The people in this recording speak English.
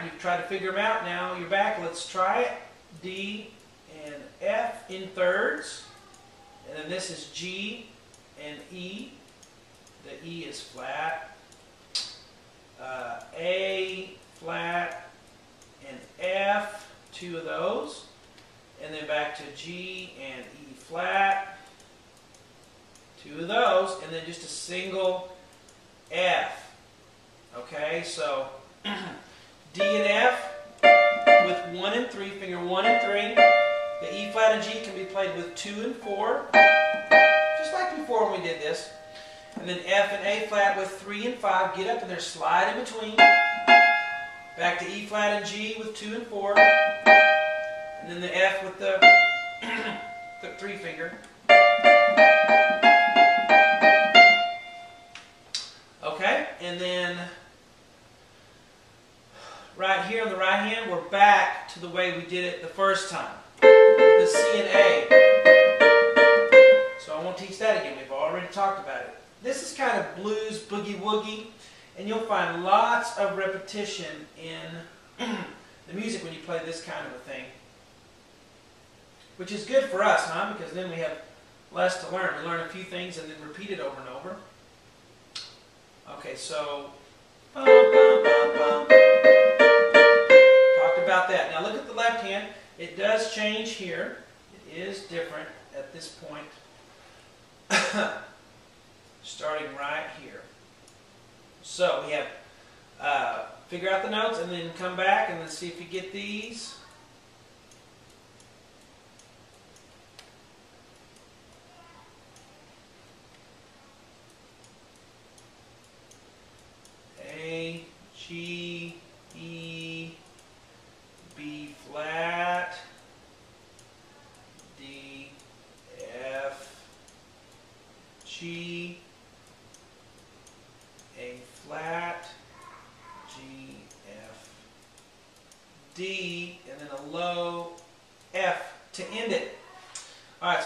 you've tried to figure them out. Now you're back. Let's try it. D and F in thirds. And then this is G and E. The E is flat. A flat and F, two of those. And then back to G and E flat, two of those. And then just a single F. Okay, so D and F with 1 and 3, finger 1 and 3. The E flat and G can be played with 2 and 4, just like before when we did this. And then F and A flat with 3 and 5. Get up and there, slide in between. Back to E flat and G with 2 and 4. And then the F with the, the 3 finger. Okay, and then right here on the right hand, we're back to the way we did it the first time. The C and A. So I won't teach that again. We've already talked about it. This is kind of blues boogie-woogie, and you'll find lots of repetition in the music when you play this kind of a thing. Which is good for us, huh? Because then we have less to learn. We learn a few things and then repeat it over and over. Okay, so bum, bum, bum, bum. Talked about that. Now look at the left hand. It does change here. It is different at this point. Starting right here. So we have figure out the notes and then come back and then see if you get these. A, G, E, B flat, D, F, G, A flat, G, F, D, and then a low F to end it. All right.